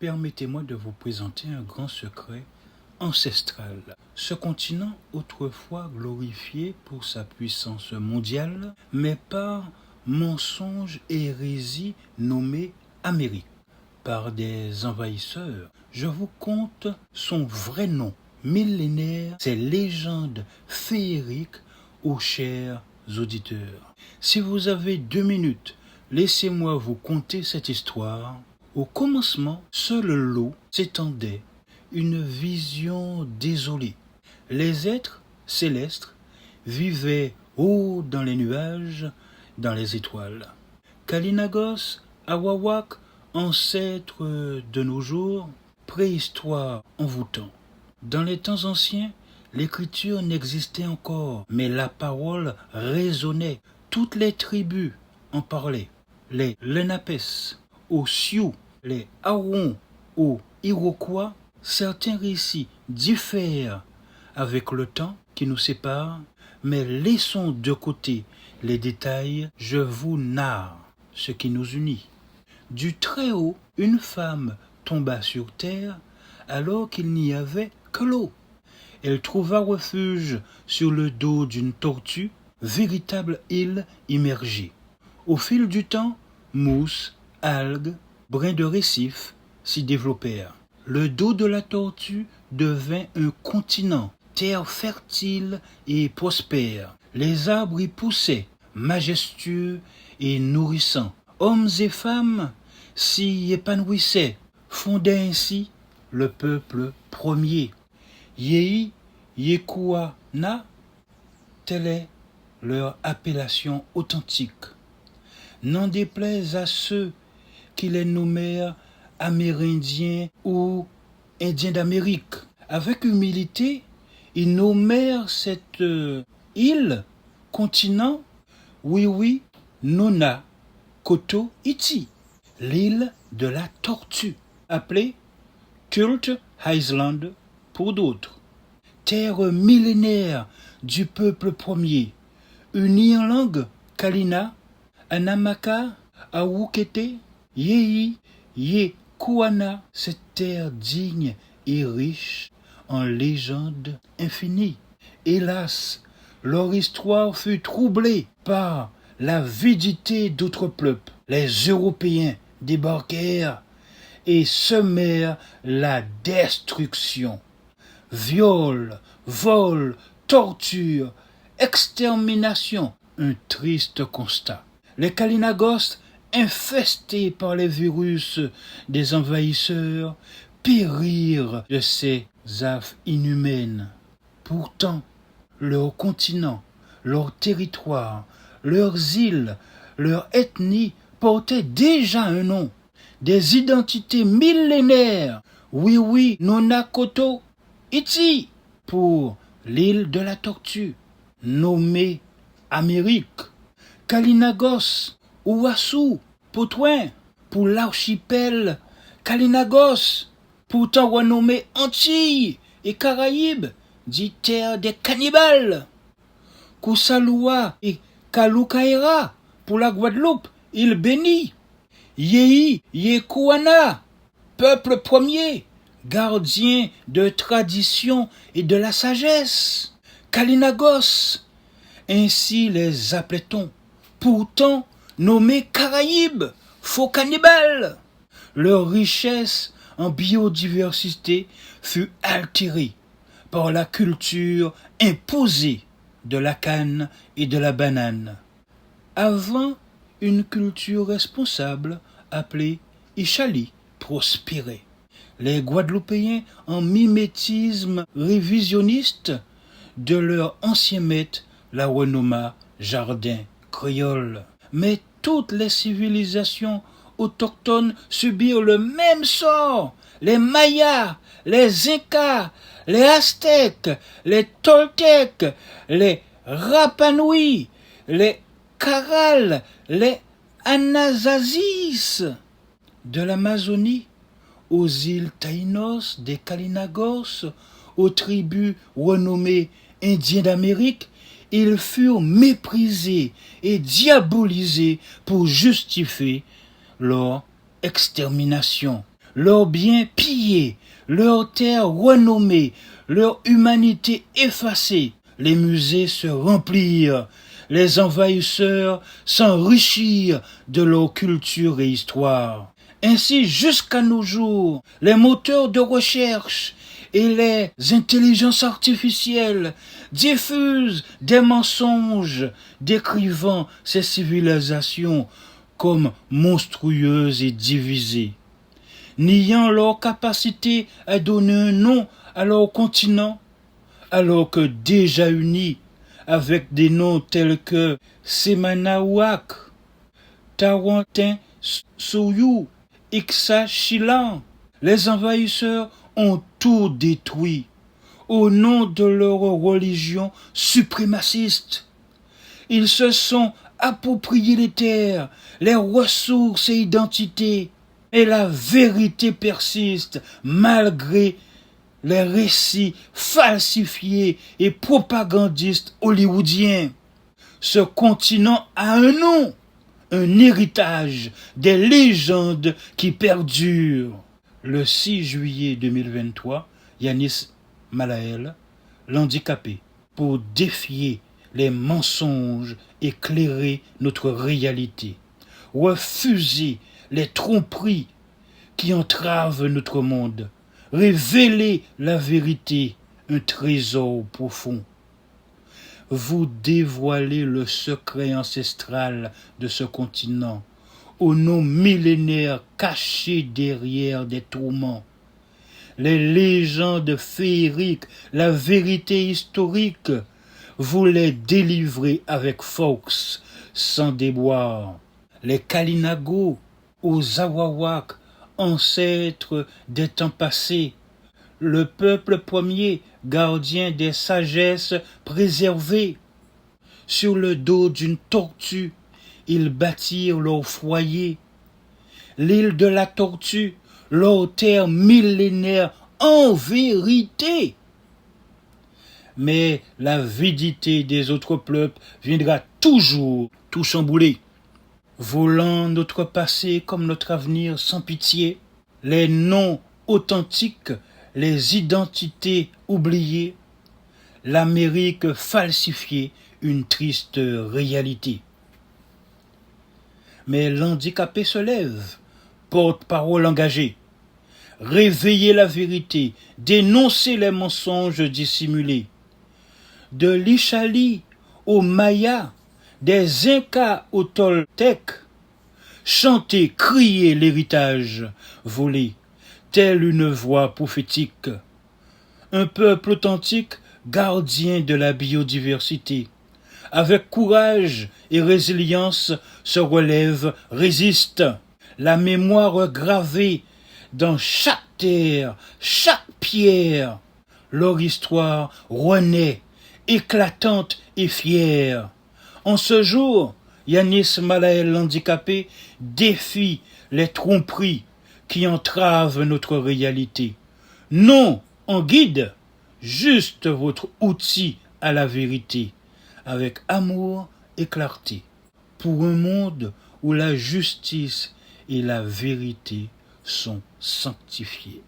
Permettez-moi de vous présenter un grand secret ancestral. Ce continent, autrefois glorifié pour sa puissance mondiale, mais par mensonge et hérésie nommé Amérique, par des envahisseurs. Je vous conte son vrai nom, millénaire, ses légendes féeriques aux chers auditeurs. Si vous avez 2 minutes, laissez-moi vous conter cette histoire. Au commencement, seul l'eau s'étendait, une vision désolée. Les êtres célestes vivaient haut dans les nuages, dans les étoiles. Kalynagos, Awawak, ancêtre de nos jours, préhistoire envoûtant. Dans les temps anciens, l'écriture n'existait encore, mais la parole résonnait. Toutes les tribus en parlaient. Les Lenapes, aux Sioux, les Hurons, aux Iroquois, certains récits diffèrent avec le temps qui nous sépare, mais laissons de côté les détails, je vous narre ce qui nous unit. Du très haut, une femme tomba sur terre alors qu'il n'y avait que l'eau. Elle trouva refuge sur le dos d'une tortue, véritable île immergée. Au fil du temps, mousse, algues, brins de récifs s'y développèrent. Le dos de la tortue devint un continent, terre fertile et prospère. Les arbres y poussaient, majestueux et nourrissants. Hommes et femmes s'y épanouissaient, fondaient ainsi le peuple premier. Yehi, Yekuana, telle est leur appellation authentique. N'en déplaise à ceux qui les nommèrent Amérindiens ou Indiens d'Amérique. Avec humilité, ils nommèrent cette île, continent, oui, Nona, Koto, Iti, l'île de la tortue, appelée Cult Island pour d'autres. Terre millénaire du peuple premier, unie en langue Kalina, Anamaka, Awukete, Yehi, Yekuana, cette terre digne et riche en légendes infinies. Hélas, leur histoire fut troublée par l'avidité d'autres peuples. Les Européens débarquèrent et semèrent la destruction. Viol, vol, torture, extermination, un triste constat. Les Kalynagos, infestés par les virus des envahisseurs, périrent de ces affres inhumaines. Pourtant, leur continent, leur territoire, leurs îles, leur ethnie portaient déjà un nom, des identités millénaires. Oui, Nonakoto, Iti, pour l'île de la tortue, nommée Amérique. Kalynagos, Ouassou, Potouin, pour l'archipel Kalynagos, pourtant renommé Antilles et Caraïbes, dit terre des cannibales. Kousaloua et Kaloukaïra, pour la Guadeloupe, île bénie. Yehi, Yekuana, peuple premier, gardien de tradition et de la sagesse. Kalynagos, ainsi les appelait-on, pourtant nommés Caraïbes, faux cannibales. Leur richesse en biodiversité fut altérée par la culture imposée de la canne et de la banane. Avant, une culture responsable appelée Ishali prospérait. Les Guadeloupéens, en mimétisme révisionniste de leur ancien maître, la renomma jardin créole. Mais toutes les civilisations autochtones subirent le même sort. Les Mayas, les Incas, les Aztèques, les Toltecs, les Rapanouis, les Caral, les Anasazis. De l'Amazonie aux îles Taïnos, des Kalynagos, aux tribus renommées Indiens d'Amérique, ils furent méprisés et diabolisés pour justifier leur extermination. leurs biens pillés, leurs terres renommées, leur humanité effacée. Les musées se remplirent, les envahisseurs s'enrichirent de leur culture et histoire. Ainsi, jusqu'à nos jours, les moteurs de recherche et les intelligences artificielles diffusent des mensonges décrivant ces civilisations comme monstrueuses et divisées, niant leur capacité à donner un nom à leur continent, alors que déjà unis avec des noms tels que Semanawak, Tawantin Souyou, Ixachilan, les envahisseurs ont tout détruit au nom de leur religion suprémaciste. Ils se sont appropriés les terres, les ressources et identités, et la vérité persiste malgré les récits falsifiés et propagandistes hollywoodiens. Ce continent a un nom, un héritage, des légendes qui perdurent. Le 6 juillet 2023, Yanis Malael, l'handicapé, pour défier les mensonges, éclairer notre réalité, refuser les tromperies qui entravent notre monde, révéler la vérité, un trésor profond. Vous dévoilez le secret ancestral de ce continent, au nom millénaire caché derrière des tourments. Les légendes féeriques, la vérité historique, vous les délivrez avec force, sans déboire. Les Kalinago, aux Awawak, ancêtres des temps passés, le peuple premier, gardien des sagesses préservées. Sur le dos d'une tortue, ils bâtirent leur foyer. L'île de la tortue, leur terre millénaire en vérité. Mais l'avidité des autres peuples viendra toujours tout chambouler. Volant notre passé comme notre avenir sans pitié, les noms authentiques, les identités oubliées, l'Amérique falsifiée, une triste réalité. Mais l'handicapé se lève, porte-parole engagée, réveiller la vérité, dénoncer les mensonges dissimulés. De l'Ishali au Maya, des Incas au Toltec, chanter, crier l'héritage volé, telle une voix prophétique. Un peuple authentique, gardien de la biodiversité, avec courage et résilience se relève, résiste. La mémoire gravée dans chaque terre, chaque pierre, leur histoire renaît, éclatante et fière. En ce jour, Yanis Malael l'handicapé défie les tromperies qui entravent notre réalité. Non en guide, juste votre outil à la vérité, avec amour et clarté, pour un monde où la justice et la vérité sont sanctifiées.